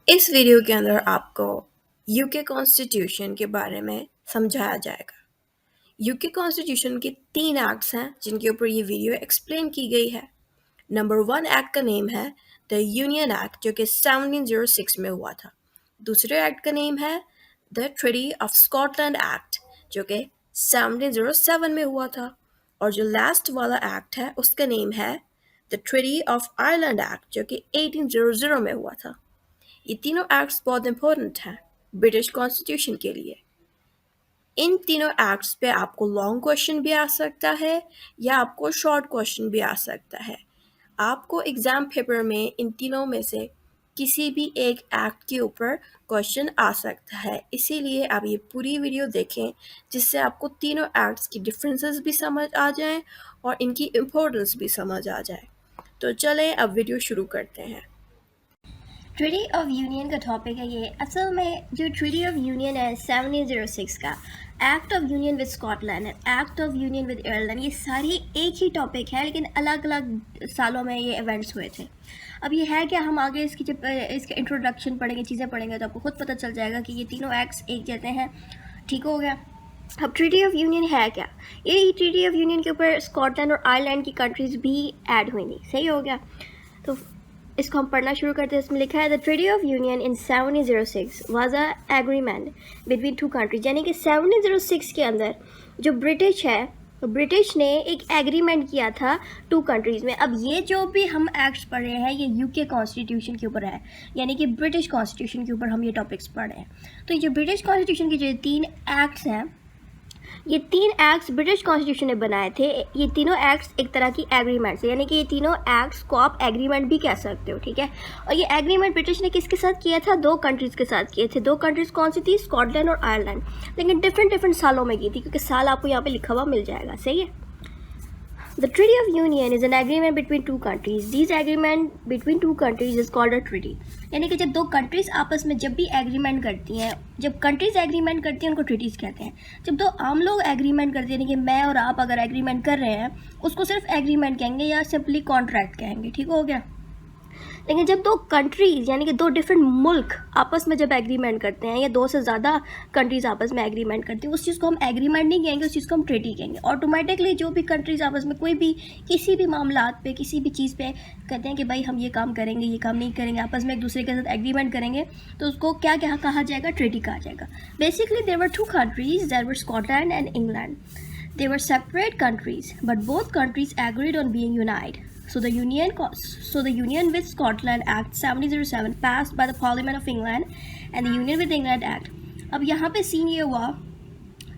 इस वीडियो के अंदर आपको यूके कॉन्स्टिट्यूशन के बारे में समझाया जाएगा। यूके कॉन्स्टिट्यूशन के 3 एक्ट्स हैं जिनके ऊपर ये वीडियो एक्सप्लेन की गई है। नंबर 1 एक्ट का नेम है द यूनियन एक्ट जो कि 1706 में हुआ था। दूसरे एक्ट का नेम है the treaty of Scotland act जो कि 1707 में हुआ था। और जो लास्ट वाला एक्ट है उसका नेम है the treaty of Ireland act जो कि 1800 में हुआ था। ये तीनों एक्ट्स बहुत इंपॉर्टेंट हैं ब्रिटिश कॉन्स्टिट्यूशन के लिए। इन तीनों एक्ट्स पे आपको लॉन्ग क्वेश्चन भी आ सकता है या आपको शॉर्ट क्वेश्चन भी आ सकता है। आपको एग्ज़ाम पेपर में इन तीनों में से किसी भी एक एक्ट के ऊपर क्वेश्चन आ सकता है, इसीलिए आप ये पूरी वीडियो देखें जिससे आपको तीनों एक्ट्स की डिफरेंसेस भी समझ आ जाएं और इनकी इम्पोर्टेंस भी समझ आ जाए। तो चलें अब वीडियो शुरू करते हैं। ट्रीटी ऑफ यूनियन का टॉपिक है ये। असल में जो ट्रीटी ऑफ यूनियन है 1706 का, act of union with Scotland है, act of union with Ireland, ये सारी एक ही टॉपिक है लेकिन अलग अलग सालों में ये इवेंट्स हुए थे। अब ये है कि हम आगे इसकी जब इसका इंट्रोडक्शन पढ़ेंगे, चीज़ें पढ़ेंगे तो आपको खुद पता चल जाएगा कि ये तीनों एक्ट्स एक जैसे हैं। ठीक हो गया। अब ट्रीटी ऑफ यूनियन है क्या? ये ट्रीटी ऑफ यूनियन के ऊपर स्कॉटलैंड और आयरलैंड की कंट्रीज़ भी ऐड हुई थी। सही हो गया। तो इसको हम पढ़ना शुरू करते हैं। इसमें लिखा है the treaty of union in 1706 was a agreement between two countries, यानी कि 1706 के अंदर जो ब्रिटिश है, ब्रिटिश ने एक एग्रीमेंट किया था टू कंट्रीज़ में। अब ये जो भी हम एक्ट्स पढ़ रहे हैं ये यूके कॉन्स्टिट्यूशन के ऊपर है, यानी कि ब्रिटिश कॉन्स्टिट्यूशन के ऊपर हम ये टॉपिक्स पढ़ रहे हैं। तो ये जो ब्रिटिश कॉन्स्टिट्यूशन के जो 3 एक्ट्स हैं, ये 3 एक्ट्स ब्रिटिश कॉन्स्टिट्यूशन ने बनाए थे। ये तीनों एक्ट्स एक तरह की एग्रीमेंट्स है, यानी कि ये तीनों एक्ट्स को आप एग्रीमेंट भी कह सकते हो। ठीक है। और ये एग्रीमेंट ब्रिटिश ने किसके साथ किया था? 2 कंट्रीज़ के साथ किए थे। 2 कंट्रीज़ कौन सी थी? स्कॉटलैंड और आयरलैंड। लेकिन डिफरेंट सालों में की थी, क्योंकि साल आपको यहाँ पे लिखा हुआ मिल जाएगा। सही है। The Treaty of Union is an agreement between two countries. These agreement between two countries is called a treaty. यानी कि जब 2 कंट्रीज आपस में जब भी एग्रीमेंट करती हैं, जब कंट्रीज एग्रीमेंट करती हैं उनको ट्रीटीज कहते हैं। जब 2 आम लोग एग्रीमेंट करते हैं, यानी कि मैं और आप अगर एग्रीमेंट कर रहे हैं, उसको सिर्फ एग्रीमेंट कहेंगे या सिंपली कॉन्ट्रैक्ट कहेंगे। ठीक हो गया। लेकिन जब 2 कंट्रीज़ यानी कि 2 डिफरेंट मुल्क आपस में जब एग्रीमेंट करते हैं या 2 से ज़्यादा कंट्रीज़ आपस में एग्रीमेंट करती हैं, उस चीज़ को हम एग्रीमेंट नहीं कहेंगे, उस चीज़ को हम ट्रीटी कहेंगे। ऑटोमेटिकली जो भी कंट्रीज़ आपस में कोई भी किसी भी मामलात पे, किसी भी चीज़ पे कहते हैं कि भाई हम ये काम करेंगे, ये काम नहीं करेंगे, आपस में एक दूसरे के साथ एग्रीमेंट करेंगे, तो उसको क्या क्या कहा जाएगा? ट्रीटी कहा जाएगा। Basically there were 2 countries, there were Scotland and England. They were separate countries, but both countries agreed on being united. So the Union with Scotland Act 1707 passed by the Parliament of England and the Union with England Act. अब यहाँ पे scene ये हुआ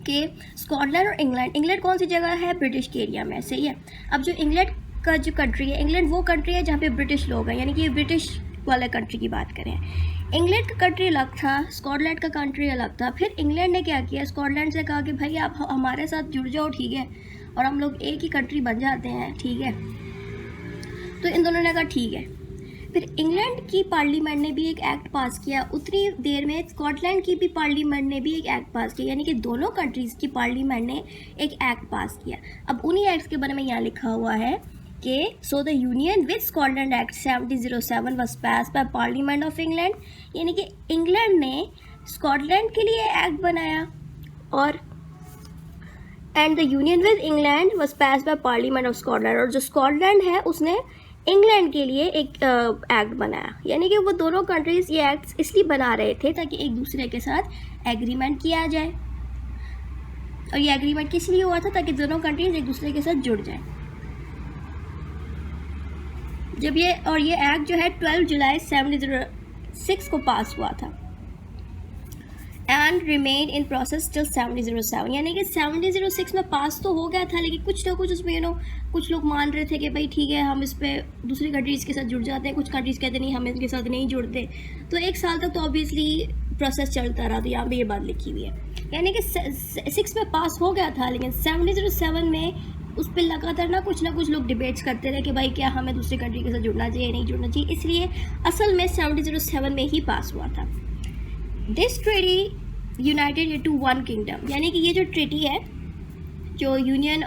कि Scotland और England कौन सी जगह है? ब्रिटिश के एरिया में। सही है। अब जो इंग्लैंड का जो कंट्री है, इंग्लैंड वो कंट्री है जहाँ पे ब्रिटिश लोग हैं, यानी कि ब्रिटिश वाले कंट्री की बात करें। इंग्लैंड का कंट्री अलग था, स्कॉटलैंड का कंट्री अलग था। फिर इंग्लैंड ने क्या किया? स्कॉटलैंड से कहा कि भाई आप हमारे साथ जुड़ जाओ, ठीक है, और हम लोग एक ही कंट्री बन जाते हैं। ठीक है। तो इन दोनों ने कहा ठीक है। फिर इंग्लैंड की पार्लियामेंट ने भी एक एक्ट पास किया। उतनी देर में स्कॉटलैंड की भी पार्लियामेंट ने भी एक एक्ट पास किया, यानी कि दोनों कंट्रीज़ की पार्लियामेंट ने एक एक्ट पास किया। अब उन्हीं एक्ट्स के बारे में यहाँ लिखा हुआ है कि so the union with Scotland act 1707 was pass by parliament of England, यानी कि इंग्लैंड ने स्कॉटलैंड के लिए एक्ट बनाया और and the union with England was pass by parliament of Scotland, और जो स्कॉटलैंड है उसने इंग्लैंड के लिए एक एक्ट बनाया। यानी कि वो दोनों कंट्रीज़ ये एक्ट्स इसलिए बना रहे थे ताकि एक दूसरे के साथ एग्रीमेंट किया जाए। और ये एग्रीमेंट किस लिए हुआ था? ताकि दोनों कंट्रीज एक दूसरे के साथ जुड़ जाएं। जब ये एक्ट जो है 12 जुलाई 1706 को पास हुआ था and remain in process till 1707, यानी कि 1706 में पास तो हो गया था, लेकिन कुछ ना कुछ उसमें कुछ लोग मान रहे थे कि भाई ठीक है हम इस पर दूसरी कंट्रीज़ के साथ जुड़ जाते हैं, कुछ कंट्रीज़ कहते नहीं हम इनके साथ नहीं जुड़ते। तो 1 साल तक तो ऑब्वियसली प्रोसेस चलता रहा। तो यहाँ पे ये बात लिखी हुई है, यानी कि 6 में पास हो गया था, लेकिन 1707 में उस पर लगातार ना कुछ लोग डिबेट्स करते रहे कि भाई क्या हमें दूसरी कंट्री के साथ जुड़ना चाहिए, नहीं जुड़ना चाहिए। इसलिए असल में 1707 में ही पास हुआ था। This treaty united two one kingdom, यानी कि ये जो ट्रीटी है, जो union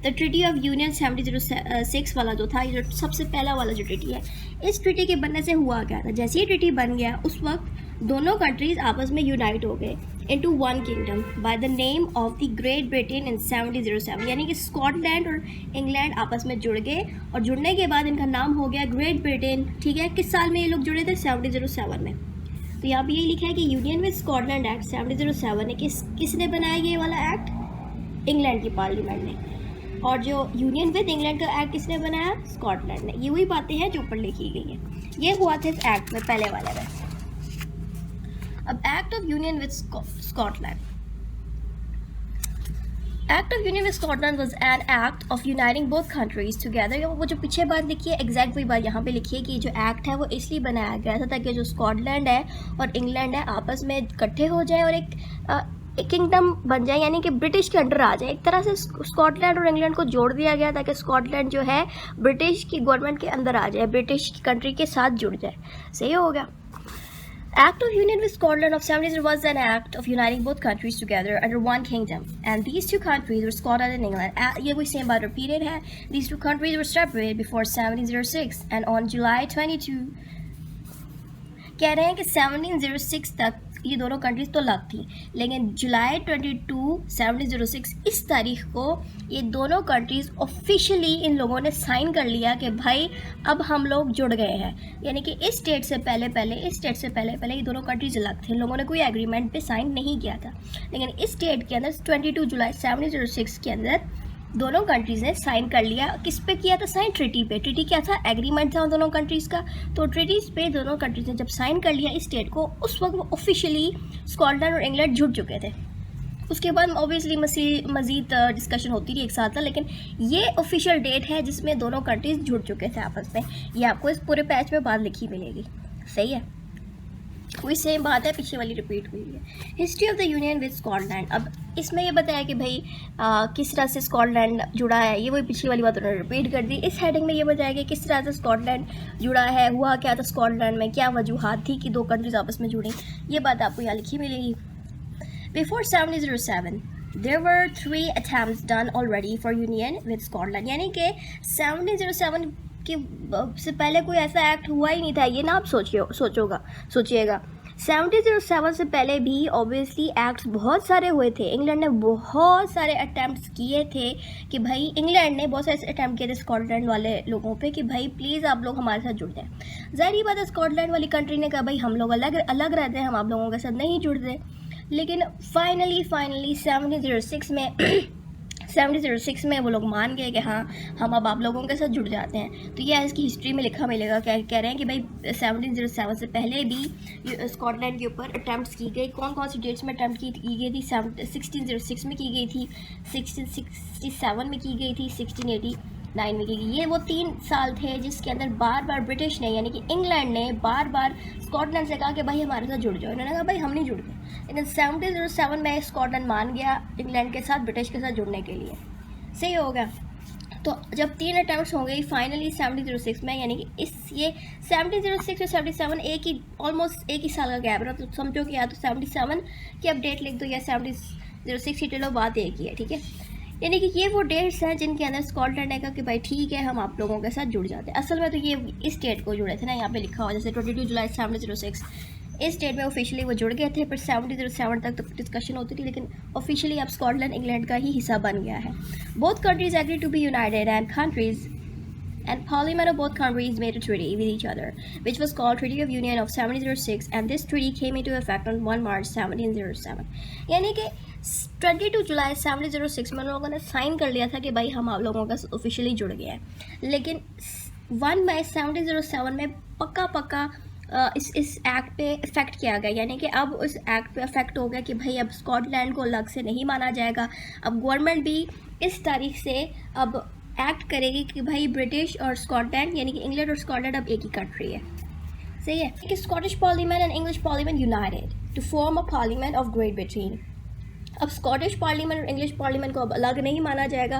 the treaty of union 1706 वाला जो था, ये जो सबसे पहला वाला जो ट्रीटी है, इस ट्रीटी के बनने से हुआ क्या था? जैसे ये ट्रीटी बन गया उस वक्त दोनों कंट्रीज आपस में यूनाइट हो गए into one kingdom by the name of the great Britain in 1707, यानी कि स्कॉटलैंड और इंग्लैंड आपस में जुड़ गए और जुड़ने के बाद इनका नाम हो गया ग्रेट ब्रिटेन। ठीक है, किस साल में ये लोग जुड़े थे? 1707 में। तो यहाँ पे यही लिखा है कि यूनियन विद स्कॉटलैंड एक्ट 1707 है। किसने बनाया ये वाला एक्ट? इंग्लैंड की पार्लियामेंट ने। और जो यूनियन विद इंग्लैंड का एक्ट किसने बनाया? स्कॉटलैंड ने। ये वही बातें हैं जो ऊपर लिखी गई हैं। ये हुआ था इस एक्ट में, पहले वाले में। अब act of union with Scotland. Act of union with Scotland was an act of uniting both countries together. वो जो पीछे बात लिखी है एग्जैक्ट वही बात यहाँ पे लिखी है कि जो एक्ट है वो इसलिए बनाया गया था ताकि जो स्कॉटलैंड है और इंग्लैंड है आपस में इकट्ठे हो जाए और एक किंगडम बन जाए, यानी कि ब्रिटिश के अंडर आ जाए। एक तरह से स्कॉटलैंड और इंग्लैंड को जोड़ दिया गया ताकि स्कॉटलैंड जो है ब्रिटिश की गवर्नमेंट के अंदर आ जाए, ब्रिटिश की कंट्री के साथ जुड़ जाए। सही हो गया। Act of Union with Scotland of 1700 was an act of uniting both countries together under one kingdom, and these two countries were Scotland and England. ये वही same बात repeated है। These two countries were separated before 1706, and on July 22 कह रहे हैं कि 1706 तक ये दोनों कंट्रीज तो अलग थी, लेकिन जुलाई 22 1706 इस तारीख को ये दोनों कंट्रीज ऑफिशियली इन लोगों ने साइन कर लिया कि भाई अब हम लोग जुड़ गए हैं। यानी कि इस डेट से पहले ये दोनों कंट्रीज अलग थे, इन लोगों ने कोई एग्रीमेंट पे साइन नहीं किया था, लेकिन इस डेट के अंदर 22 जुलाई 1706 के अंदर दोनों कंट्रीज़ ने साइन कर लिया। किस पे किया था साइन? ट्रीटी पे। ट्रीटी क्या था? एग्रीमेंट था उन दोनों कंट्रीज़ का। तो ट्रीटीज़ पे दोनों कंट्रीज़ ने जब साइन कर लिया इस डेट को, उस वक्त वो ऑफिशियली स्कॉटलैंड और इंग्लैंड जुड़ चुके थे। उसके बाद ऑब्वियसली मज़ीद डिस्कशन होती रही एक साथ था, लेकिन ये ऑफिशियल डेट है जिसमें दोनों कंट्रीज़ जुड़ चुके थे आपस में। ये आपको इस पूरे पैच में बात लिखी मिलेगी। सही है, वही सेम बात है, पीछे वाली रिपीट हुई है। History of the union with Scotland. अब इसमें ये बताया कि भाई किस तरह से स्कॉटलैंड जुड़ा है, ये वही पिछली वाली बात उन्होंने रिपीट कर दी। इस हेडिंग में ये बताया कि किस तरह से स्कॉटलैंड जुड़ा है, हुआ क्या था स्कॉटलैंड में, क्या वजूहात थी कि दो कंट्रीज आपस में जुड़ी, ये बात आपको यहाँ लिखी मिलेगी। Before 1707 there were 3 attempts done already for union with Scotland, यानी कि 1707 से पहले कोई ऐसा एक्ट हुआ ही नहीं था। ये ना आप सोचिएगा 1707 से पहले भी ऑब्वियसली एक्ट्स बहुत सारे हुए थे। इंग्लैंड ने बहुत सारे अटैम्प्ट्स किए थे कि भाई, इंग्लैंड ने बहुत सारे अटैम्प्ट किए थे स्कॉटलैंड वाले लोगों पे कि भाई प्लीज़ आप लोग हमारे साथ जुड़ जाएं। ज़ाहिर बात है स्कॉटलैंड वाली कंट्री ने कहा भाई हम लोग अलग अलग रहते हैं, हम आप लोगों के साथ नहीं जुड़ते। लेकिन फाइनली 1706 में वो लोग मान गए कि हाँ हम अब आप लोगों के साथ जुड़ जाते हैं। तो ये इसकी हिस्ट्री में लिखा मिलेगा। कह रहे हैं कि भाई 1707 से पहले भी स्कॉटलैंड के ऊपर अटैम्प्ट्स की गई। कौन कौन सी डेट्स में अटैम्प्ट की गई थी? 1606 में की गई थी, 1667 में की गई थी, 1689 में की गई। ये वो 3 साल थे जिसके अंदर बार बार ब्रिटिश ने यानी कि इंग्लैंड ने बार बार स्कॉटलैंड से कहा कि भाई हमारे साथ जुड़ जाओ। इन्होंने कहा भाई हम नहीं जुड़ते, लेकिन 1707 में स्कॉटलैंड मान गया इंग्लैंड के साथ, ब्रिटिश के साथ जुड़ने के लिए। सही हो गया। तो जब 3 अटैम्प्ट्स हो गई फाइनली 1706 में, यानी कि ये 1706 और 77 ऑलमोस्ट एक ही साल का गैप रहा। तो समझो कि या तो 77 की अब डेट लिख दो या 1706 की, चलो बात एक ही है। ठीक है, यानी कि ये वो डेट्स हैं जिनके अंदर स्कॉटलैंड ने कहा कि भाई ठीक है हम आप लोगों के साथ जुड़ जाते हैं। असल में तो ये इस डेट को जुड़े थे ना, यहाँ पे लिखा हुआ जैसे 22 जुलाई 1706 इस डेट में ऑफिशियली वो जुड़ गए थे। पर 1707 तक तो डिस्कशन होती थी, लेकिन ऑफिशियली अब स्कॉटलैंड इंग्लैंड का ही हिस्सा बन गया है। Both countries agree to be united and Parliament of both countries made a treaty with each other, which was called Treaty of Union of 1706, and this treaty came into effect on 1 March 1707। यानी कि 22 जुलाई 1706 में लोगों ने sign कर लिया था कि भाई हम आप लोगों का ऑफिशियली जुड़ गया है, लेकिन 1 मई 1707 में पक्का इस एक्ट पे इफेक्ट किया गया। यानी कि अब उस एक्ट पे इफेक्ट हो गया कि भाई अब स्कॉटलैंड को अलग से नहीं माना जाएगा। अब गवर्नमेंट भी इस तारीख से अब एक्ट करेगी कि भाई ब्रिटिश और स्कॉटलैंड यानी कि इंग्लैंड और स्कॉटलैंड अब एक ही कंट्री है। सही है कि Scottish parliament and English parliament united to form a parliament of Great Britain. अब स्कॉटिश पार्लियामेंट और इंग्लिश पार्लियामेंट को अब अलग नहीं माना जाएगा,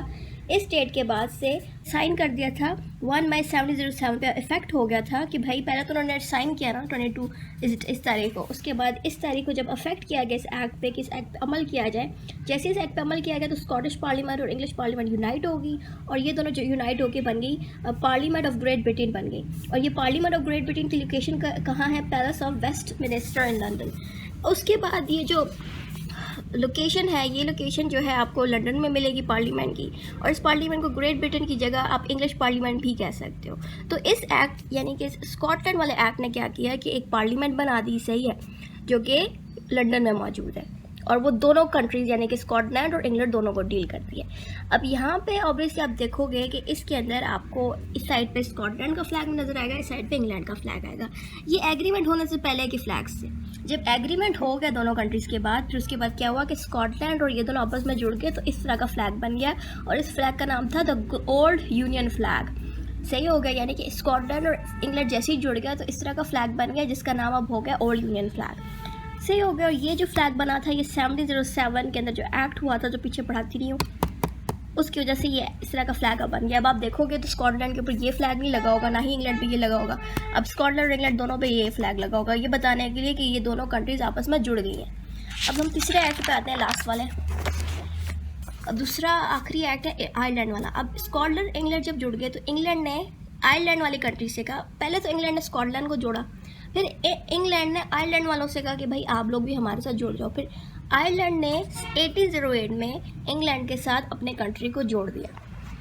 इस डेट के बाद से साइन कर दिया था 1 मई 1707 पे इफेक्ट हो गया था कि भाई पहले तो उन्होंने साइन किया ना 22 इस तारीख को, उसके बाद इस तारीख को जब अफेक्ट किया गया इस एक्ट पे कि इस एक्ट पे अमल किया जाए, जैसे इस एक्ट पे अमल किया गया तो स्कॉटिश पार्लियामेंट और इंग्लिश पार्लियामेंट यूनाइट होगी और ये दोनों जो यूनाइट होकर बन गई पार्लियामेंट ऑफ ग्रेट ब्रिटेन बन गई। और ये पार्लियामेंट ऑफ ग्रेट ब्रिटेन की लोकेशन कहाँ है? Palace of Westminster in London. उसके बाद ये जो लोकेशन है, ये लोकेशन जो है आपको लंदन में मिलेगी पार्लियामेंट की, और इस पार्लियामेंट को ग्रेट ब्रिटेन की जगह आप इंग्लिश पार्लियामेंट भी कह सकते हो। तो इस एक्ट यानी कि स्कॉटलैंड वाले एक्ट ने क्या किया कि एक पार्लियामेंट बना दी, सही है, जो कि लंदन में मौजूद है और वो दोनों कंट्रीज़ यानी कि स्कॉटलैंड और इंग्लैंड दोनों को डील करती है। अब यहाँ पे ऑब्वियसली आप देखोगे कि इसके अंदर आपको इस साइड पे स्कॉटलैंड का फ्लैग नज़र आएगा, इस साइड पे इंग्लैंड का फ्लैग आएगा। ये एग्रीमेंट होने से पहले के फ्लैग्स से जब एग्रीमेंट हो गया दोनों कंट्रीज़ के बाद, फिर उसके बाद क्या हुआ कि स्कॉटलैंड और ये दोनों आपस में जुड़ गए, तो इस तरह का फ्लैग बन गया और इस फ्लैग का नाम था द ओल्ड यूनियन फ्लैग। सही हो गया, यानी कि स्कॉटलैंड और इंग्लैंड जैसे ही जुड़ गया तो इस तरह का फ्लैग बन गया जिसका नाम अब हो गया ओल्ड यूनियन फ्लैग। सही हो गया। और ये जो फ्लैग बना था ये 1707 के अंदर जो एक्ट हुआ था, जो पीछे पढ़ाती रही हूँ, उसकी वजह से ये इस तरह का फ्लैग अब बन गया। अब आप देखोगे तो स्कॉटलैंड के ऊपर ये फ्लैग नहीं लगा होगा, ना ही इंग्लैंड पे ये लगा होगा। अब स्कॉटलैंड और इंग्लैंड दोनों पे ये फ्लैग लगा होगा, ये बताने के लिए कि ये दोनों कंट्रीज आपस में जुड़ गई हैं। अब हम तीसरे एक्ट पे आते हैं, लास्ट वाले। अब दूसरा आखिरी एक्ट है आयरलैंड वाला। अब स्कॉटलैंड इंग्लैंड जब जुड़ गए तो इंग्लैंड ने आयरलैंड वाली कंट्री से कहा, पहले तो इंग्लैंड ने स्कॉटलैंड को जोड़ा, फिर इंग्लैंड ने आयरलैंड वालों से कहा कि भाई आप लोग भी हमारे साथ जुड़ जाओ। फिर आयरलैंड ने 1808 में इंग्लैंड के साथ अपने कंट्री को जोड़ दिया।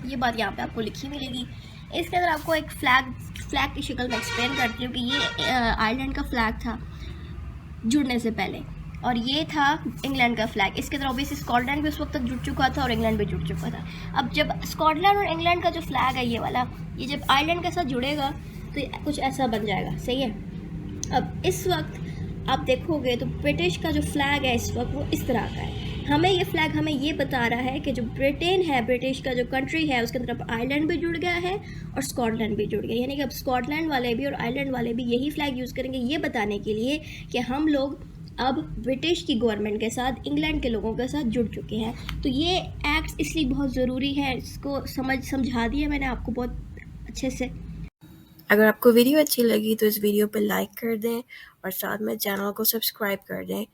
ये बात यहाँ पे आपको लिखी मिलेगी। इसके अंदर आपको एक फ्लैग की शक्ल में एक्सप्लेन करती हूँ कि ये आयरलैंड का फ्लैग था जुड़ने से पहले और ये था इंग्लैंड का फ्लैग। इसके अंदर ऑब्वियसली स्कॉटलैंड भी उस वक्त तक जुड़ चुका था और इंग्लैंड भी जुड़ चुका था। अब जब स्कॉटलैंड और इंग्लैंड का जो फ्लैग है ये वाला, ये जब आयरलैंड के साथ जुड़ेगा तो ये कुछ ऐसा बन जाएगा, सही है। अब इस वक्त आप देखोगे तो ब्रिटिश का जो फ्लैग है इस वक्त वो इस तरह का है। हमें ये फ्लैग हमें ये बता रहा है कि जो ब्रिटेन है, ब्रिटिश का जो कंट्री है, उसके अंदर अब आयरलैंड भी जुड़ गया है और स्कॉटलैंड भी जुड़ गया। यानी कि अब स्कॉटलैंड वाले भी और आयरलैंड वाले भी यही फ्लैग यूज़ करेंगे, ये बताने के लिए कि हम लोग अब ब्रिटिश की गवर्नमेंट के साथ इंग्लैंड के लोगों के साथ जुड़ चुके हैं। तो ये एक्ट इसलिए बहुत ज़रूरी है, इसको समझा दिया मैंने आपको बहुत अच्छे से। अगर आपको वीडियो अच्छी लगी तो इस वीडियो पर लाइक कर दें और साथ में चैनल को सब्सक्राइब कर दें